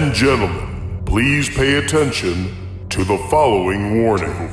and gentlemen, please pay attention to the following warning.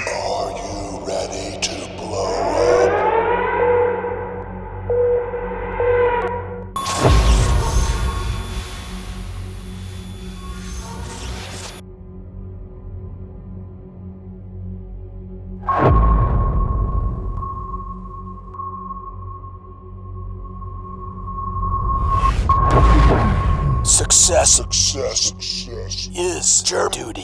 Are you ready to blow up? Success is your duty.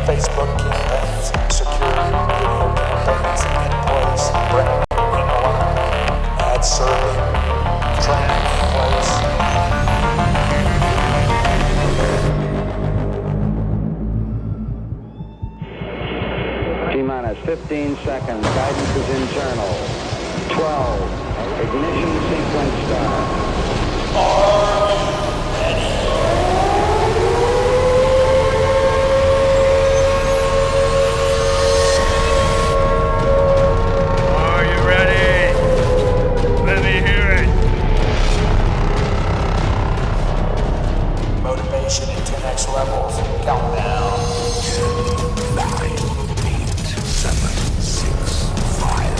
Facebook campaigns, secure video campaigns in place, brand in line, ad serving, training in place. T-minus 15 seconds, guidance is internal. 12, ignition sequence start. Are you ready? Motivation into next levels. Countdown. 9, 8, 7, 6, 5,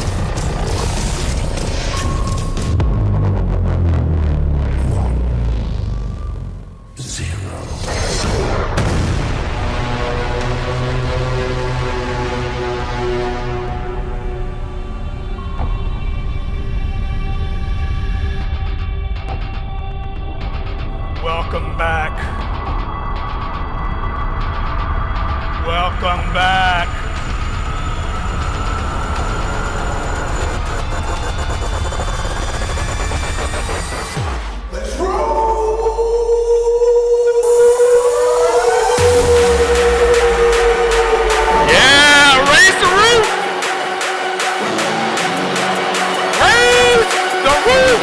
4, 0. Welcome back. Welcome back. Let's roll! Yeah, raise the roof. Raise the roof.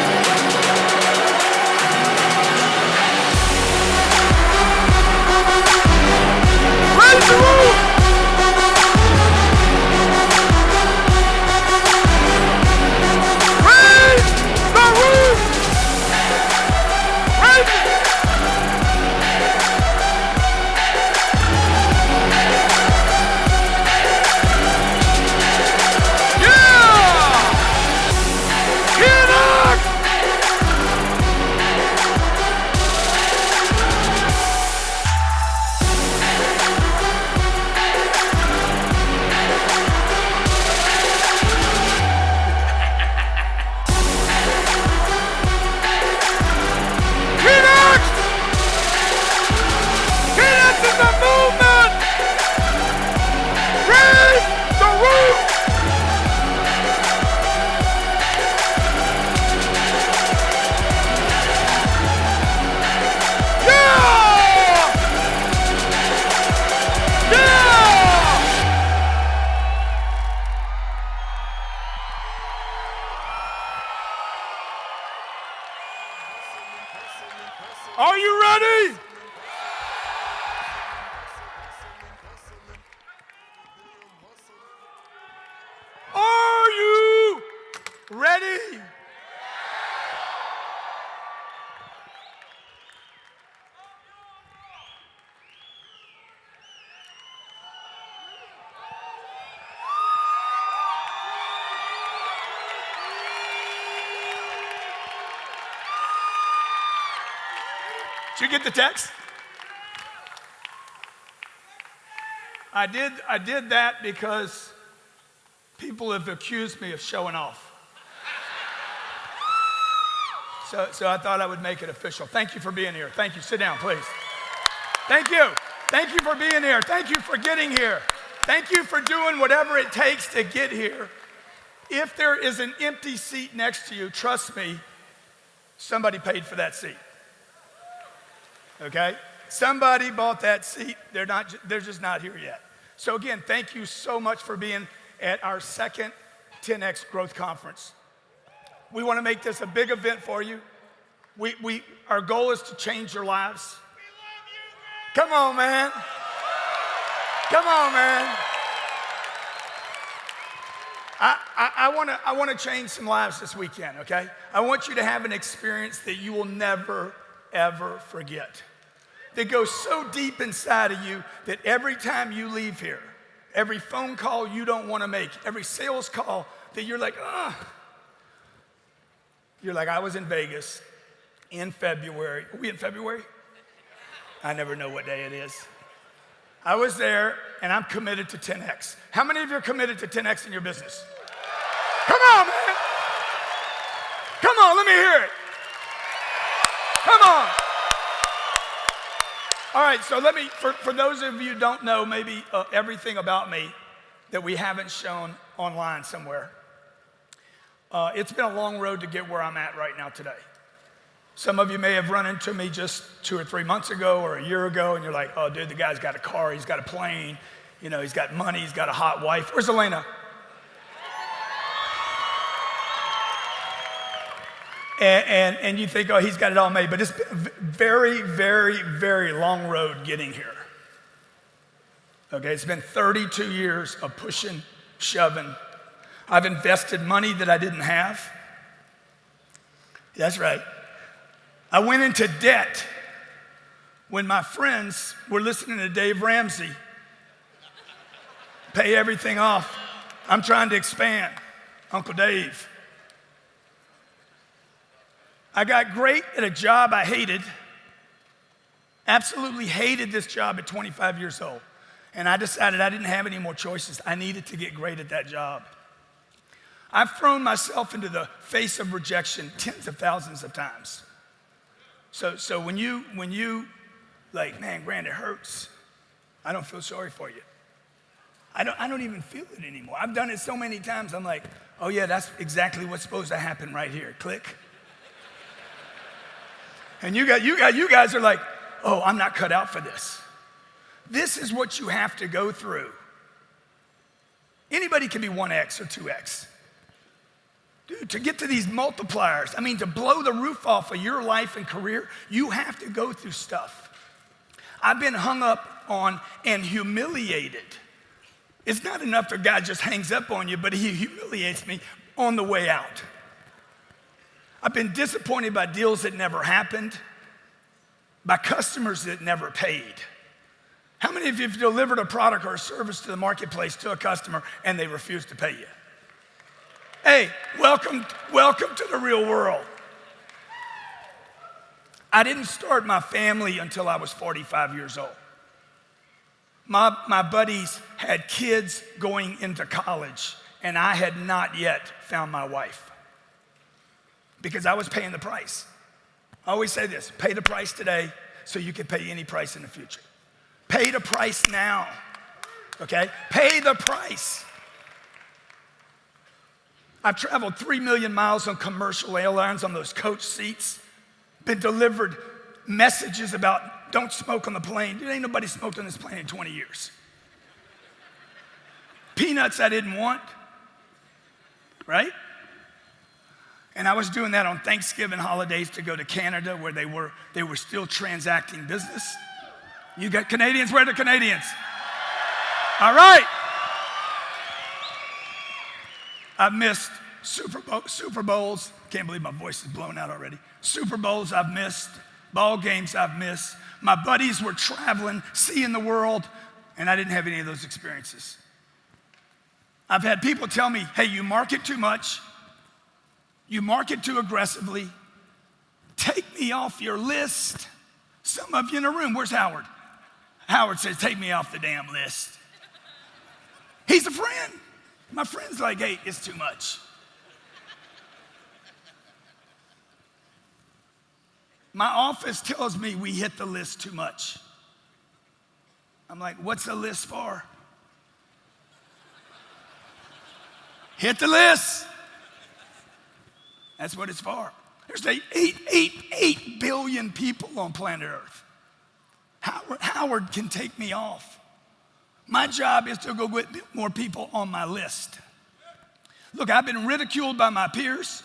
ready? Did you get the text? I did that because people have accused me of showing off. So I thought I would make it official. Thank you for being here. Thank you. Sit down, please. Thank you. Thank you for being here. Thank you for getting here. Thank you for doing whatever it takes to get here. If there is an empty seat next to you, trust me, somebody paid for that seat. Okay? Somebody bought that seat. They're just not here yet. So again, thank you so much for being at our second 10X Growth Conference. We want to make this a big event for you. Our goal is to change your lives. Come on, man. Come on, man. I want to change some lives this weekend, okay? I want you to have an experience that you will never, ever forget. That goes so deep inside of you that every time you leave here, every phone call you don't want to make, every sales call that you're like, you're like, I was in Vegas in February. Are we in February? I never know what day it is. I was there, and I'm committed to 10X. How many of you are committed to 10X in your business? Come on, man. Come on, let me hear it. Come on. All right, so let me, for those of you who don't know maybe everything about me that we haven't shown online somewhere, it's been a long road to get where I'm at right now today. Some of you may have run into me just 2 or 3 months ago or a year ago, and you're like, oh, dude, the guy's got a car, he's got a plane, you know, he's got money, he's got a hot wife. Where's Elena? And you think, oh, he's got it all made. But it's been a very, very, very long road getting here. Okay, it's been 32 years of pushing, shoving. I've invested money that I didn't have. That's right. I went into debt when my friends were listening to Dave Ramsey. Pay everything off. I'm trying to expand. Uncle Dave. I got great at a job I hated. Absolutely hated this job at 25 years old. And I decided I didn't have any more choices. I needed to get great at that job. I've thrown myself into the face of rejection tens of thousands of times. So when you like, man, Grant, it hurts. I don't feel sorry for you. I don't even feel it anymore. I've done it so many times. I'm like, oh yeah, that's exactly what's supposed to happen right here. Click. And you guys are like, oh, I'm not cut out for this. This is what you have to go through. Anybody can be 1X or 2X. Dude, to get to these multipliers, I mean, to blow the roof off of your life and career, you have to go through stuff. I've been hung up on and humiliated. It's not enough that God just hangs up on you, but he humiliates me on the way out. I've been disappointed by deals that never happened, by customers that never paid. How many of you have delivered a product or a service to the marketplace to a customer and they refuse to pay you? Hey, welcome to the real world. I didn't start my family until I was 45 years old. My buddies had kids going into college, and I had not yet found my wife because I was paying the price. I always say this, pay the price today so you can pay any price in the future. Pay the price now, okay? Pay the price. I've traveled 3 million miles on commercial airlines on those coach seats, been delivered messages about don't smoke on the plane. Dude, ain't nobody smoked on this plane in 20 years. Peanuts I didn't want, right? And I was doing that on Thanksgiving holidays to go to Canada where they were still transacting business. You got Canadians? Where are the Canadians? All right. I've missed Super Bowls, can't believe my voice is blown out already. Super Bowls I've missed, ball games I've missed. My buddies were traveling, seeing the world, and I didn't have any of those experiences. I've had people tell me, hey, you market too much, you market too aggressively, take me off your list. Some of you in the room, where's Howard? Howard says, take me off the damn list. He's a friend. My friend's like, hey, it's too much. My office tells me we hit the list too much. I'm like, what's the list for? Hit the list. That's what it's for. There's 8 billion people on planet Earth. Howard can take me off. My job is to go get more people on my list. Look, I've been ridiculed by my peers,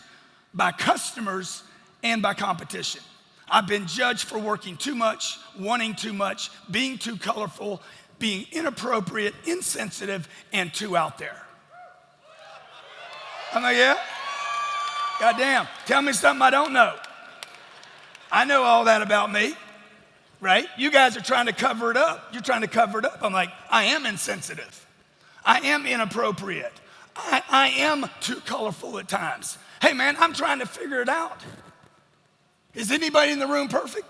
by customers, and by competition. I've been judged for working too much, wanting too much, being too colorful, being inappropriate, insensitive, and too out there. I'm like, yeah? Goddamn, tell me something I don't know. I know all that about me, right? You guys are trying to cover it up. You're trying to cover it up. I'm like, I am insensitive. I am inappropriate. I am too colorful at times. Hey man, I'm trying to figure it out. Is anybody in the room perfect?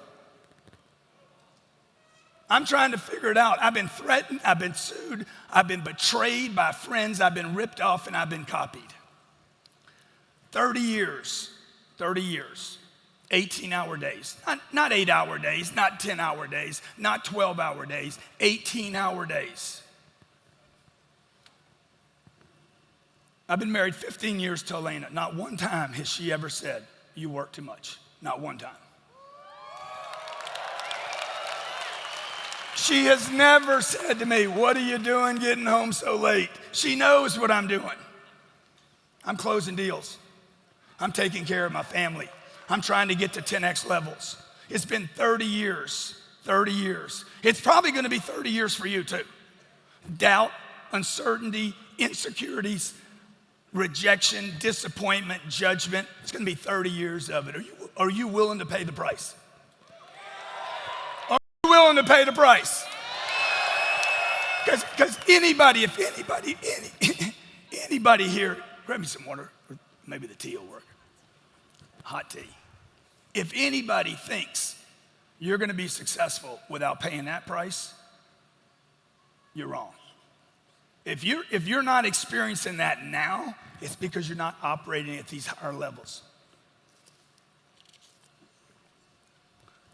I'm trying to figure it out. I've been threatened, I've been sued, I've been betrayed by friends, I've been ripped off, and I've been copied. 30 years, 18-hour days, not 8-hour days, not 10-hour days, not 12-hour days, 18-hour days. I've been married 15 years to Elena. Not one time has she ever said, you work too much. Not one time. She has never said to me, what are you doing getting home so late? She knows what I'm doing. I'm closing deals. I'm taking care of my family. I'm trying to get to 10x levels. It's been 30 years, 30 years. It's probably gonna be 30 years for you too. Doubt, uncertainty, insecurities, rejection, disappointment, judgment. It's gonna be 30 years of it. Are you willing to pay the price? Are you willing to pay the price? Because anybody here, grab me some water, or maybe the tea will work. Hot tea. If anybody thinks you're gonna be successful without paying that price, you're wrong. If you're not experiencing that now, it's because you're not operating at these higher levels.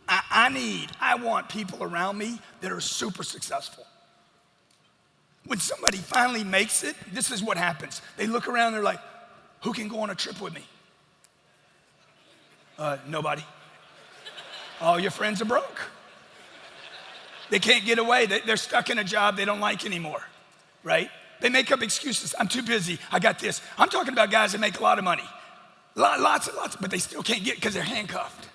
I want people around me that are super successful. When somebody finally makes it, this is what happens. They look around, they're like, who can go on a trip with me? Nobody. All your friends are broke. They can't get away. They're stuck in a job they don't like anymore, right? They make up excuses. I'm too busy. I got this. I'm talking about guys that make a lot of money. Lots and lots, but they still can't get it because they're handcuffed.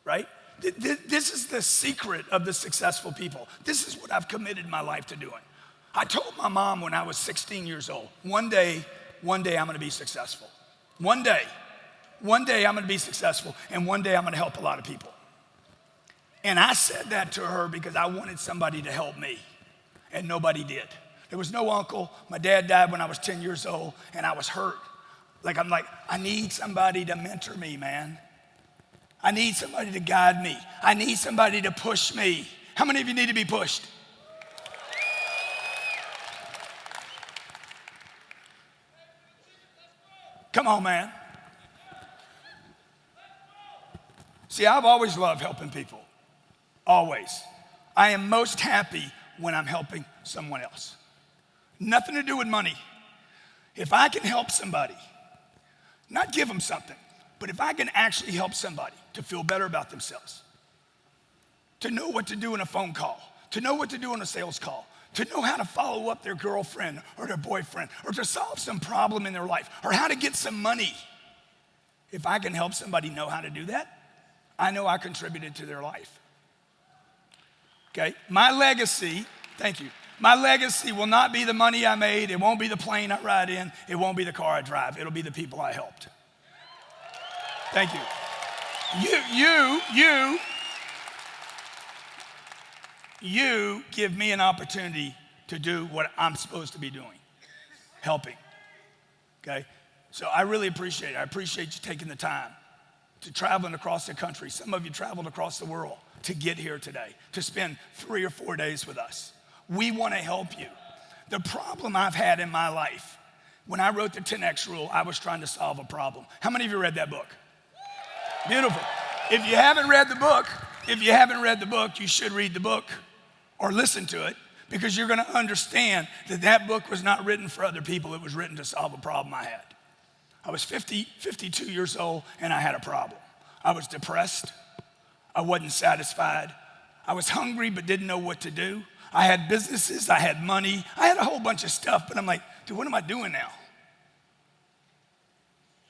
Right? This is the secret of the successful people. This is what I've committed my life to doing. I told my mom when I was 16 years old, one day I'm gonna be successful. One day I'm gonna be successful, and one day I'm gonna help a lot of people. And I said that to her because I wanted somebody to help me, and nobody did. There was no uncle. My dad died when I was 10 years old, and I was hurt. I'm like, I need somebody to mentor me, man. I need somebody to guide me. I need somebody to push me. How many of you need to be pushed? Come on, man. See, I've always loved helping people. Always. I am most happy when I'm helping someone else. Nothing to do with money. If I can help somebody, not give them something, but if I can actually help somebody to feel better about themselves, to know what to do in a phone call, to know what to do in a sales call, to know how to follow up their girlfriend or their boyfriend, or to solve some problem in their life, or how to get some money. If I can help somebody know how to do that, I know I contributed to their life. Okay? My legacy, thank you. My legacy will not be the money I made. It won't be the plane I ride in. It won't be the car I drive. It'll be the people I helped. Thank you. You give me an opportunity to do what I'm supposed to be doing, helping, okay? So I really appreciate it. I appreciate you taking the time to traveling across the country. Some of you traveled across the world to get here today, to spend 3 or 4 days with us. We want to help you. The problem I've had in my life, when I wrote the 10X rule, I was trying to solve a problem. How many of you read that book? Beautiful. If you haven't read the book, you should read the book or listen to it, because you're going to understand that that book was not written for other people. It was written to solve a problem I had. I was 52 years old, and I had a problem. I was depressed. I wasn't satisfied. I was hungry but didn't know what to do. I had businesses. I had money. I had a whole bunch of stuff, but I'm like, dude, what am I doing now?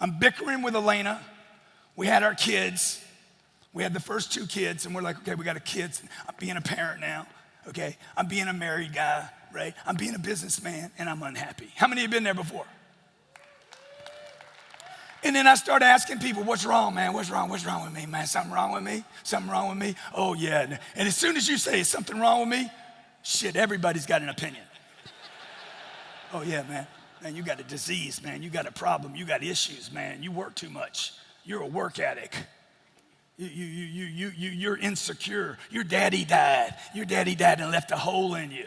I'm bickering with Elena. We had our kids. We had the first 2 kids, and we're like, okay, we got a kids. I'm being a parent now, okay? I'm being a married guy, right? I'm being a businessman, and I'm unhappy. How many of you been there before? And then I started asking people, what's wrong, man? What's wrong with me, man? Something wrong with me? Something wrong with me? Oh, yeah. And as soon as you say, is something wrong with me? Shit, everybody's got an opinion. Oh, yeah, man. Man, you got a disease, man. You got a problem. You got issues, man. You work too much. You're a work addict. You're insecure. Your daddy died. Your daddy died and left a hole in you.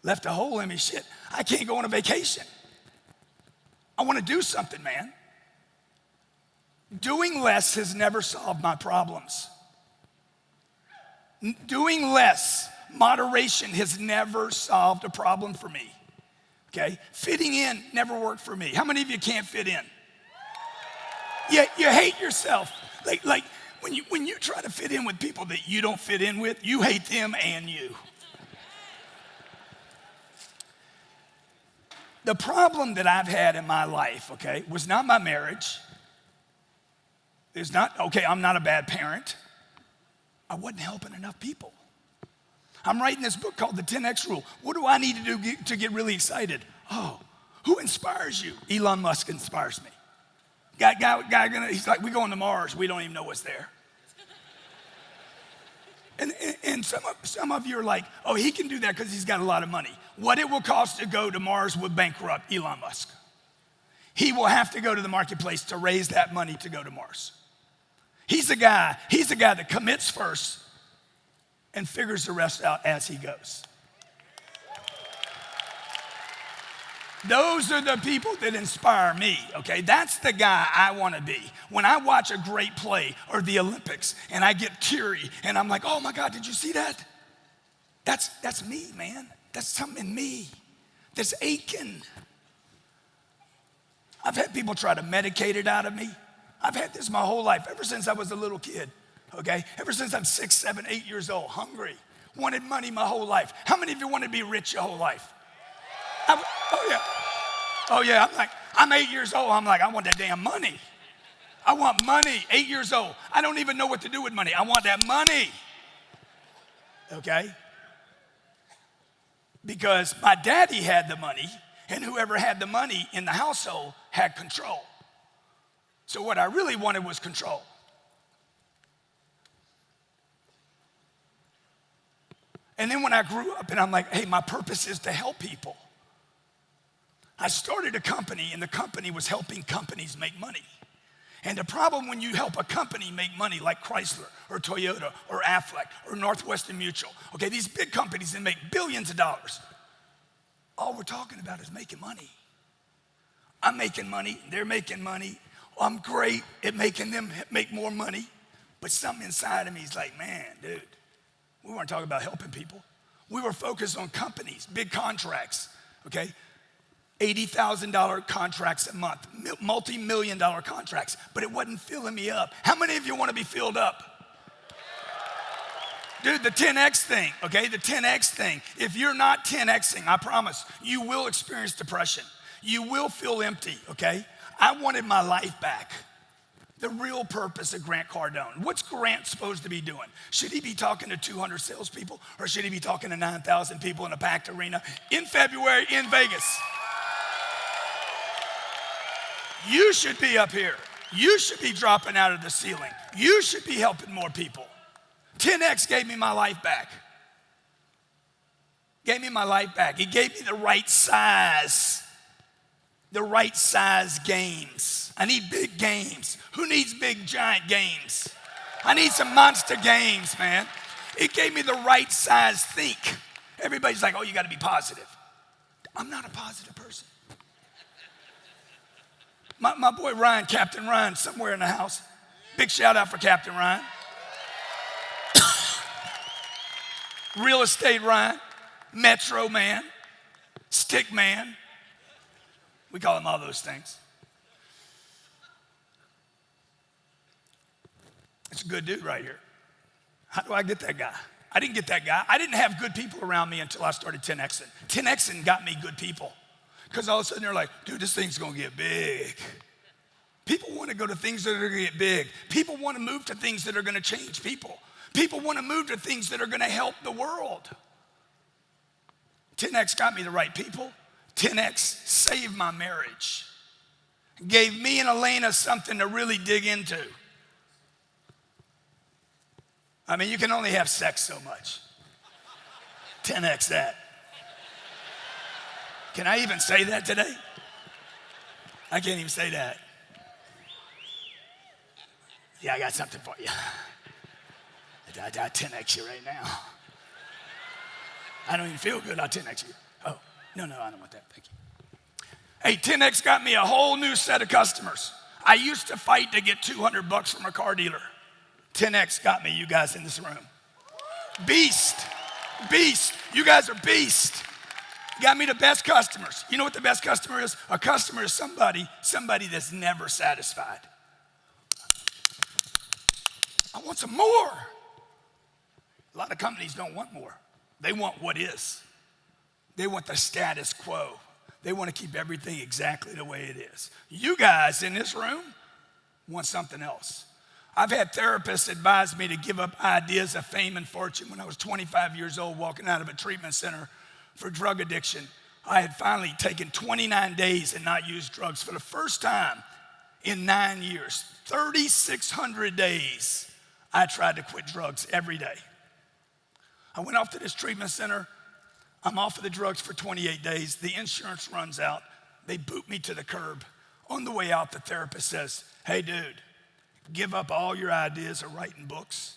Left a hole in me. Shit, I can't go on a vacation. I want to do something, man. Doing less has never solved my problems. Doing less, moderation has never solved a problem for me. Okay? Fitting in never worked for me. How many of you can't fit in? You hate yourself. Like when you try to fit in with people that you don't fit in with, you hate them and you. The problem that I've had in my life, okay, was not my marriage. It's not, okay, I'm not a bad parent. I wasn't helping enough people. I'm writing this book called The 10X Rule. What do I need to do to get really excited? Oh, who inspires you? Elon Musk inspires me. He's like, we're going to Mars. We don't even know what's there. And some of you are like, oh, he can do that because he's got a lot of money. What it will cost to go to Mars would bankrupt Elon Musk. He will have to go to the marketplace to raise that money to go to Mars. He's the guy that commits first and figures the rest out as he goes. Those are the people that inspire me, okay? That's the guy I want to be. When I watch a great play or the Olympics and I get teary and I'm like, oh my God, did you see that? That's me, man. That's something in me that's aching. I've had people try to medicate it out of me. I've had this my whole life, ever since I was a little kid, okay? Ever since I'm 6, 7, 8 years old, hungry, wanted money my whole life. How many of you want to be rich your whole life? Oh yeah, I'm 8 years old. I'm like, I want that damn money. I want money, 8 years old. I don't even know what to do with money. I want that money, okay? Because my daddy had the money, and whoever had the money in the household had control. So what I really wanted was control. And then when I grew up and I'm like, hey, my purpose is to help people. I started a company, and the company was helping companies make money. And the problem when you help a company make money like Chrysler or Toyota or Aflac or Northwestern Mutual, okay, these big companies that make billions of dollars, all we're talking about is making money. I'm making money, they're making money. I'm great at making them make more money. But something inside of me is like, man, dude, we weren't talking about helping people. We were focused on companies, big contracts, okay? $80,000 contracts a month, multi-million-dollar contracts, but it wasn't filling me up. How many of you want to be filled up? Dude, the 10X thing, okay? The 10X thing. If you're not 10Xing, I promise, you will experience depression. You will feel empty, okay? I wanted my life back. The real purpose of Grant Cardone. What's Grant supposed to be doing? Should he be talking to 200 salespeople, or should he be talking to 9,000 people in a packed arena in February in Vegas? You should be up here. You should be dropping out of the ceiling. You should be helping more people. 10X gave me my life back. Gave me my life back. He gave me the right size games. I need big games. Who needs big, giant games? I need some monster games, man. It gave me the right size think. Everybody's like, oh, you got to be positive. I'm not a positive person. My boy Ryan, Captain Ryan, somewhere in the house. Big shout out for Captain Ryan. Real estate Ryan, Metro man, Stick man. We call him all those things. It's a good dude right here. How do I get that guy? I didn't get that guy. I didn't have good people around me until I started 10Xing. 10Xing got me good people. Because all of a sudden they're like, dude, this thing's gonna get big. People wanna go to things that are gonna get big. People wanna move to things that are gonna change people. People wanna move to things that are gonna help the world. 10X got me the right people. 10X saved my marriage. Gave me and Elena something to really dig into. I mean, you can only have sex so much. 10X that. Can I even say that today? I can't even say that. Yeah, I got something for you. I 10X you right now. I don't even feel good, I'll 10X you. Oh, no, I don't want that, thank you. Hey, 10X got me a whole new set of customers. I used to fight to get $200 from a car dealer. 10X got me, you guys in this room. Beast, you guys are beast. Got me the best customers. You know what the best customer is? A customer is somebody that's never satisfied. I want some more. A lot of companies don't want more. They want what is. They want the status quo. They want to keep everything exactly the way it is. You guys in this room want something else. I've had therapists advise me to give up ideas of fame and fortune when I was 25 years old, walking out of a treatment center for drug addiction. I had finally taken 29 days and not used drugs for the first time in 9 years. 3,600 days I tried to quit drugs every day. I went off to this treatment center. I'm off of the drugs for 28 days. The insurance runs out. They boot me to the curb. On the way out, the therapist says, hey, dude, give up all your ideas of writing books,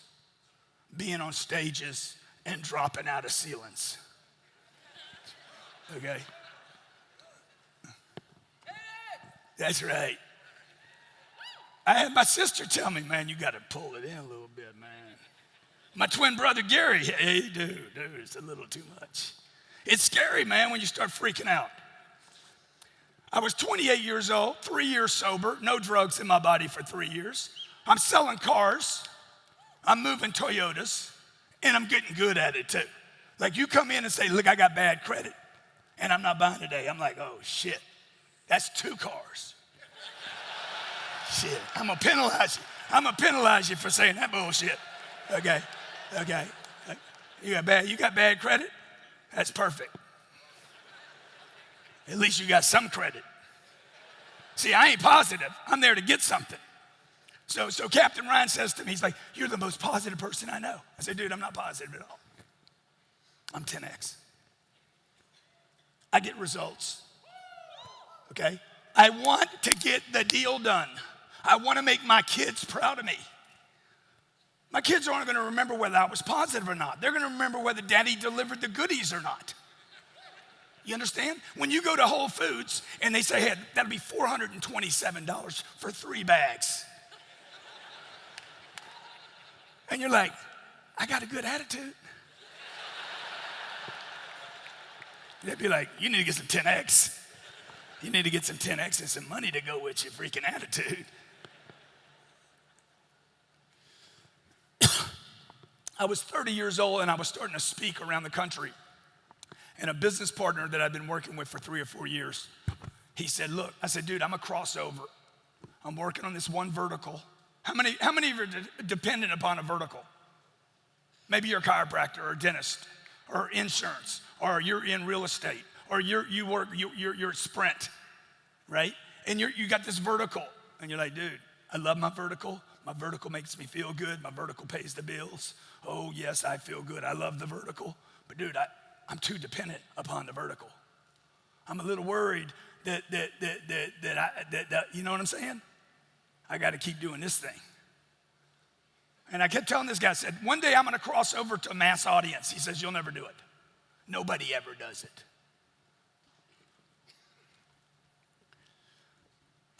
being on stages, and dropping out of ceilings. Okay? That's right. I had my sister tell me, man, you got to pull it in a little bit, man. My twin brother, Gary, hey, dude, it's a little too much. It's scary, man, when you start freaking out. I was 28 years old, 3 years sober, no drugs in my body for 3 years. I'm selling cars, I'm moving Toyotas, and I'm getting good at it too. Like you come in and say, look, I got bad credit, and I'm not buying today. I'm like, oh shit, that's 2 cars. Shit, I'm gonna penalize you. I'm gonna penalize you for saying that bullshit. Okay. You got bad credit? That's perfect. At least you got some credit. See, I ain't positive. I'm there to get something. So Captain Ryan says to me, he's like, you're the most positive person I know. I said, dude, I'm not positive at all. I'm 10X. I get results. Okay? I want to get the deal done. I want to make my kids proud of me. My kids aren't going to remember whether I was positive or not. They're going to remember whether daddy delivered the goodies or not. You understand? When you go to Whole Foods and they say, hey, that'll be $427 for 3 bags. And you're like, I got a good attitude. They'd be like, you need to get some 10X. You need to get some 10X and some money to go with your freaking attitude. I was 30 years old and I was starting to speak around the country. And a business partner that I'd been working with for 3 or 4 years, he said, look, I said, dude, I'm a crossover. I'm working on this one vertical. How many of you are dependent upon a vertical? Maybe you're a chiropractor or a dentist or insurance, or you're in real estate, or you're Sprint, right? And you got this vertical, and you're like, dude, I love my vertical. My vertical makes me feel good. My vertical pays the bills. Oh, yes, I feel good. I love the vertical. But dude, I'm too dependent upon the vertical. I'm a little worried that you know what I'm saying? I got to keep doing this thing. And I kept telling this guy, I said, one day I'm going to cross over to a mass audience. He says, you'll never do it. Nobody ever does it.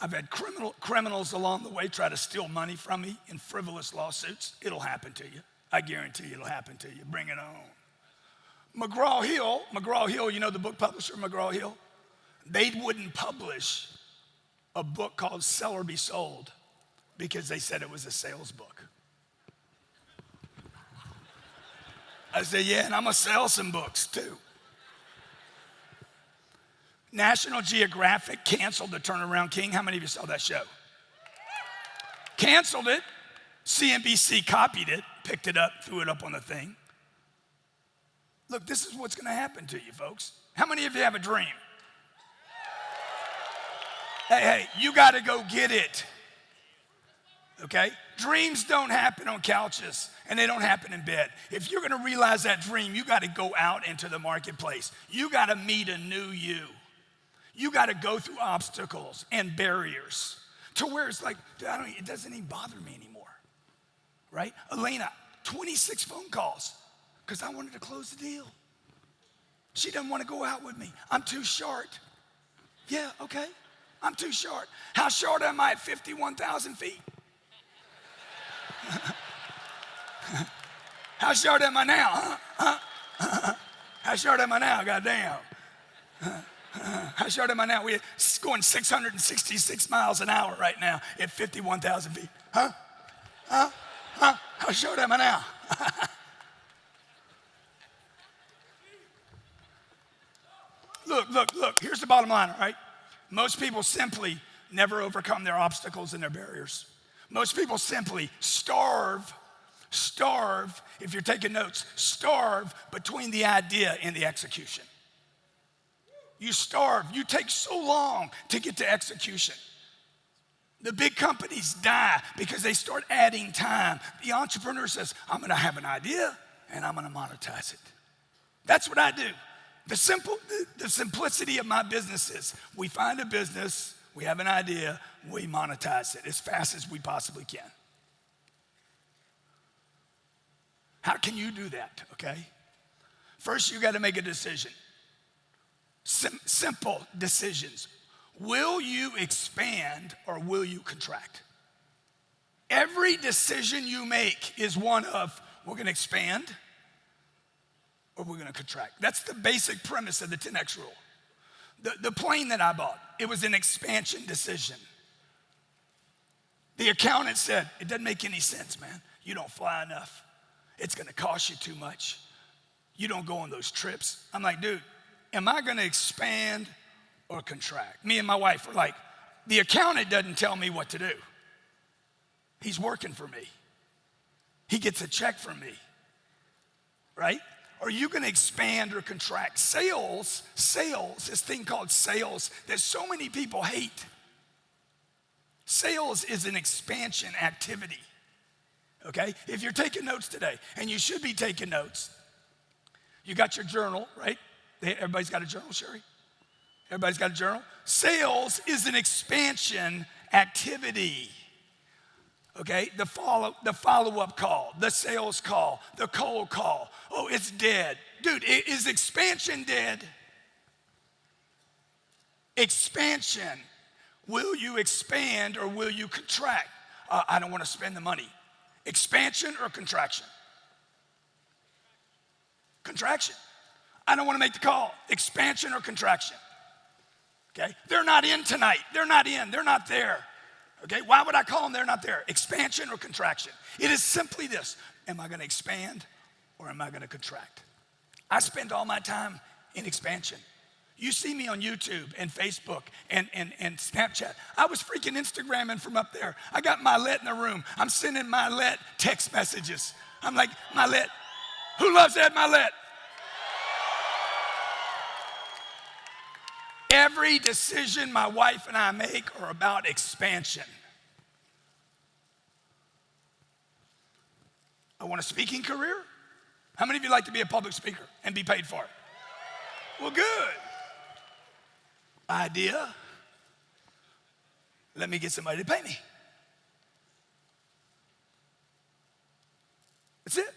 I've had criminals along the way try to steal money from me in frivolous lawsuits. It'll happen to you. I guarantee you it'll happen to you. Bring it on. McGraw-Hill, you know the book publisher, McGraw-Hill? They wouldn't publish a book called Sell or Be Sold because they said it was a sales book. I said, yeah, and I'm gonna sell some books too. National Geographic canceled The Turnaround King. How many of you saw that show? Canceled it. CNBC copied it, picked it up, threw it up on the thing. Look, this is what's gonna happen to you, folks. How many of you have a dream? Hey, you gotta go get it. Okay? Dreams don't happen on couches and they don't happen in bed. If you're gonna realize that dream, you gotta go out into the marketplace. You gotta meet a new you. You gotta go through obstacles and barriers to where it's like, it doesn't even bother me anymore, right? Elena, 26 phone calls because I wanted to close the deal. She doesn't wanna go out with me. I'm too short. Yeah, okay, I'm too short. How short am I at 51,000 feet? How short am I now? How short am I now? Goddamn. How short am I now? We're going 666 miles an hour right now at 51,000 feet. How short am I now? Look. Here's the bottom line, all right? Most people simply never overcome their obstacles and their barriers. Most people simply starve, if you're taking notes, starve between the idea and the execution. You starve. You take so long to get to execution. The big companies die because they start adding time. The entrepreneur says, I'm going to have an idea and I'm going to monetize it. That's what I do. The simplicity of my business is we find a business, we have an idea, we monetize it as fast as we possibly can. How can you do that, okay? First, you got to make a decision. Simple decisions. Will you expand or will you contract? Every decision you make is one of, we're going to expand or we're going to contract. That's the basic premise of the 10X rule. The plane that I bought, it was an expansion decision. The accountant said, it doesn't make any sense, man. You don't fly enough. It's gonna cost you too much. You don't go on those trips. I'm like, dude, am I gonna expand or contract? Me and my wife were like, the accountant doesn't tell me what to do. He's working for me. He gets a check from me, right? Are you gonna expand or contract? Sales, this thing called sales that so many people hate. Sales is an expansion activity, okay? If you're taking notes today, and you should be taking notes, you got your journal, right? Everybody's got a journal, Sherry? Everybody's got a journal? Sales is an expansion activity. Okay, the follow-up call, the sales call, the cold call. Oh, it's dead. Dude, is expansion dead? Expansion. Will you expand or will you contract? I don't want to spend the money. Expansion or contraction? Contraction. I don't want to make the call. Expansion or contraction? Okay, they're not in tonight. They're not in. They're not there. Okay, why would I call them? They're not there. Expansion or contraction? It is simply this. Am I going to expand or am I going to contract? I spend all my time in expansion. You see me on YouTube and Facebook and Snapchat. I was freaking Instagramming from up there. I got Mylette in the room. I'm sending Mylette text messages. I'm like, Mylette, who loves that Mylette? Every decision my wife and I make are about expansion. I want a speaking career. How many of you like to be a public speaker and be paid for it? Well, good. Idea. Let me get somebody to pay me. That's it.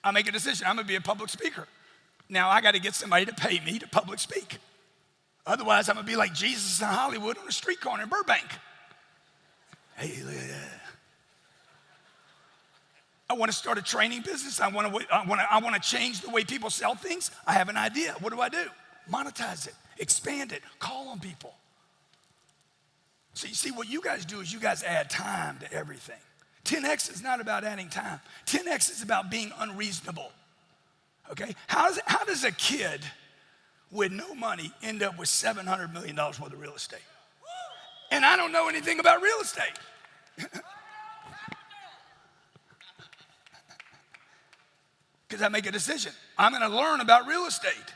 I make a decision. I'm going to be a public speaker. Now I got to get somebody to pay me to public speak. Otherwise, I'm going to be like Jesus in Hollywood on a street corner in Burbank. Hey, look at that. I want to start a training business. I want to change the way people sell things. I have an idea. What do? Monetize it, expand it, call on people. So you see, what you guys do is you guys add time to everything. 10X is not about adding time. 10X is about being unreasonable. Okay? How does a kid with no money end up with $700 million worth of real estate? And I don't know anything about real estate. Because I make a decision. I'm going to learn about real estate,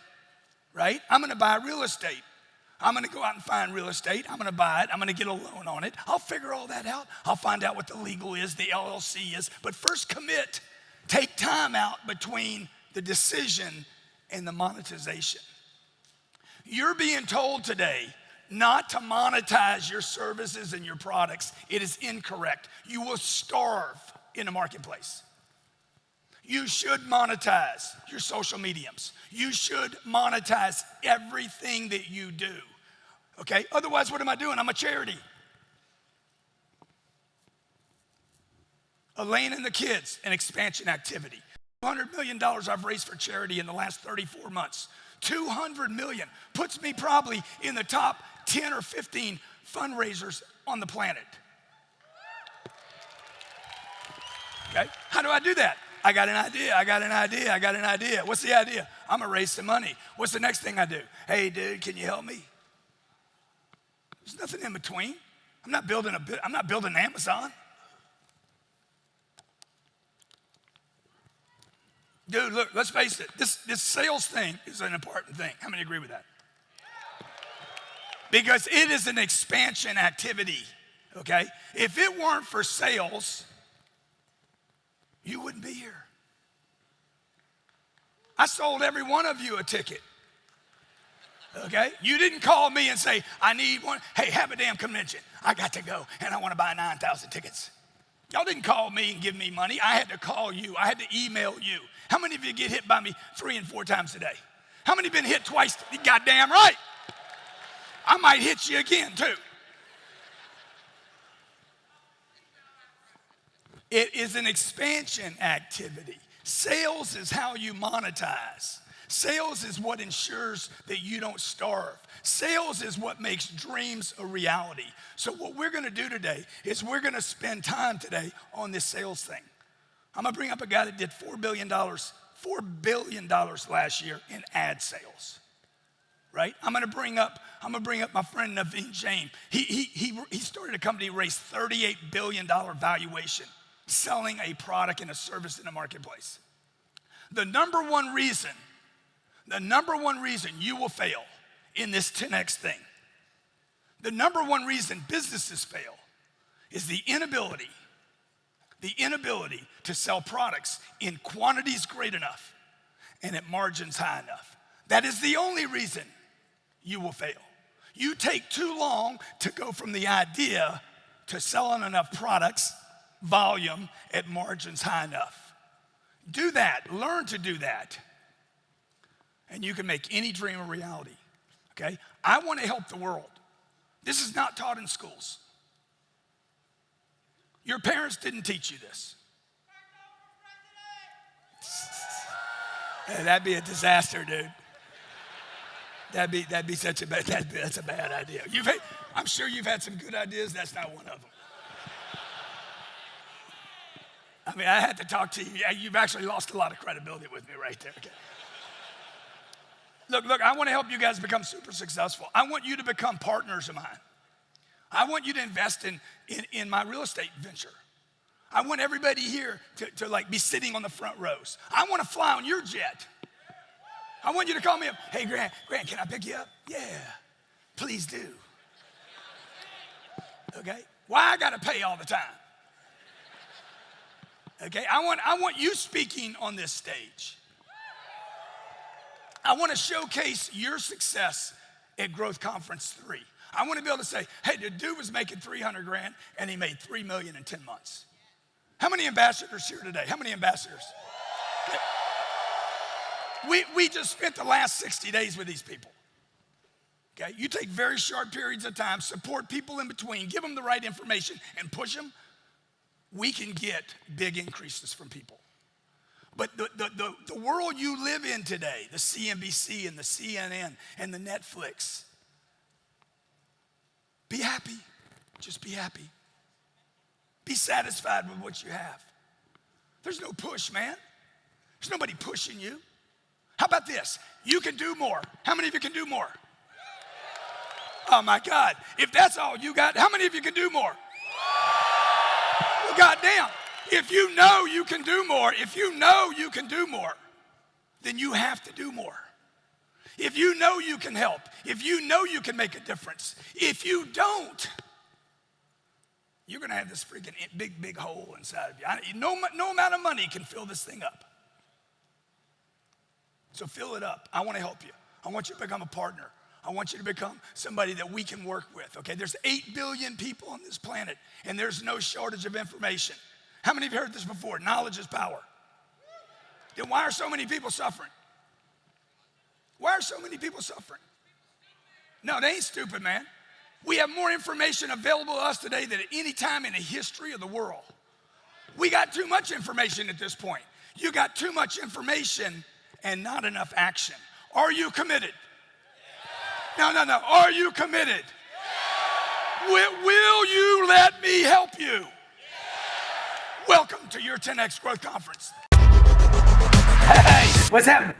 right? I'm going to buy real estate. I'm going to go out and find real estate. I'm going to buy it. I'm going to get a loan on it. I'll figure all that out. I'll find out what the legal is, the LLC is. But first commit. Take time out between the decision and the monetization. You're being told today not to monetize your services and your products. It is incorrect. You will starve in a marketplace. You should monetize your social mediums. You should monetize everything that you do, okay? Otherwise, what am I doing? I'm a charity. Elaine and the kids, an expansion activity. $200 million I've raised for charity in the last 34 months. $200 million puts me probably in the top 10 or 15 fundraisers on the planet. Okay, how do I do that? I got an idea. What's the idea? I'm gonna raise some money. What's the next thing I do? Hey, dude, can you help me? There's nothing in between. I'm not building Amazon. Dude, look, let's face it. This sales thing is an important thing. How many agree with that? Because it is an expansion activity, okay? If it weren't for sales, you wouldn't be here. I sold every one of you a ticket. Okay? You didn't call me and say, I need one. Hey, have a damn convention. I got to go, and I want to buy 9,000 tickets. Y'all didn't call me and give me money. I had to call you. I had to email you. How many of you get hit by me 3 and 4 times a day? How many been hit twice? You goddamn right. I might hit you again, too. It is an expansion activity. Sales is how you monetize. Sales is what ensures that you don't starve. Sales is what makes dreams a reality. So what we're gonna do today is we're gonna spend time today on this sales thing. I'm gonna bring up a guy that did $4 billion last year in ad sales, right? I'm gonna bring up my friend Naveen Jain. He started a company, raised $38 billion valuation, selling a product and a service in the marketplace. The number one reason you will fail in this 10X thing, the number one reason businesses fail is the inability to sell products in quantities great enough and at margins high enough. That is the only reason you will fail. You take too long to go from the idea to selling enough products, volume at margins high enough. Do that, learn to do that, and you can make any dream a reality, okay? I want to help the world. This is not taught in schools. Your parents didn't teach you this. Hey, that'd be a disaster, dude. That'd be such a bad, that's a bad idea. I'm sure you've had some good ideas, that's not one of them. I mean, I had to talk to you. You've actually lost a lot of credibility with me right there. Okay. Look, I want to help you guys become super successful. I want you to become partners of mine. I want you to invest in my real estate venture. I want everybody here to like be sitting on the front rows. I want to fly on your jet. I want you to call me up. Hey, Grant, can I pick you up? Yeah, please do. Okay? Why I got to pay all the time? Okay? I want you speaking on this stage. I want to showcase your success at Growth Conference 3. I want to be able to say, hey, the dude was making 300 grand and he made 3 million in 10 months. How many ambassadors here today? How many ambassadors? Okay. We just spent the last 60 days with these people. Okay, you take very short periods of time, support people in between, give them the right information, and push them. We can get big increases from people. But the world you live in today, the CNBC and the CNN and the Netflix, be happy. Just be happy. Be satisfied with what you have. There's no push, man. There's nobody pushing you. How about this? You can do more. How many of you can do more? Oh my God. If that's all you got, how many of you can do more? Well, goddamn. If you know you can do more, then you have to do more. If you know you can help, if you know you can make a difference, if you don't, you're going to have this freaking big hole inside of you. No amount of money can fill this thing up. So fill it up. I want to help you. I want you to become a partner. I want you to become somebody that we can work with, okay? There's 8 billion people on this planet, and there's no shortage of information. How many of you heard this before? Knowledge is power. Then why are so many people suffering? Why are so many people suffering? No, they ain't stupid, man. We have more information available to us today than at any time in the history of the world. We got too much information at this point. You got too much information and not enough action. Are you committed? No. Are you committed? Will you let me help you? Welcome to your 10X Growth Conference. Hey, what's happening?